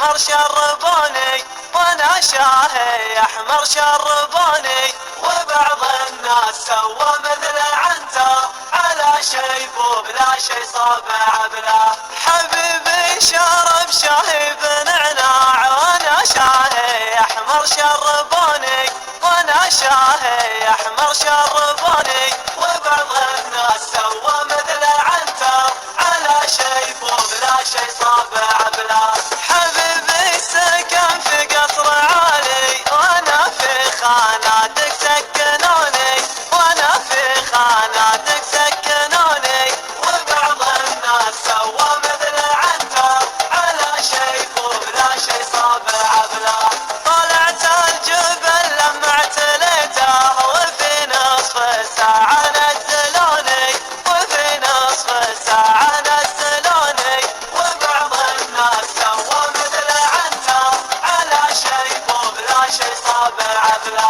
احمر شربوني، وانا شاهي احمر شربوني، وبعض الناس سوى مثل عنتر على شيبوب لا شي صابع بلا. حبيبي شرب شاهي بنعناع وانا شاهي احمر شربوني، وانا شاهي احمر شربوني، وبعض الناس سوى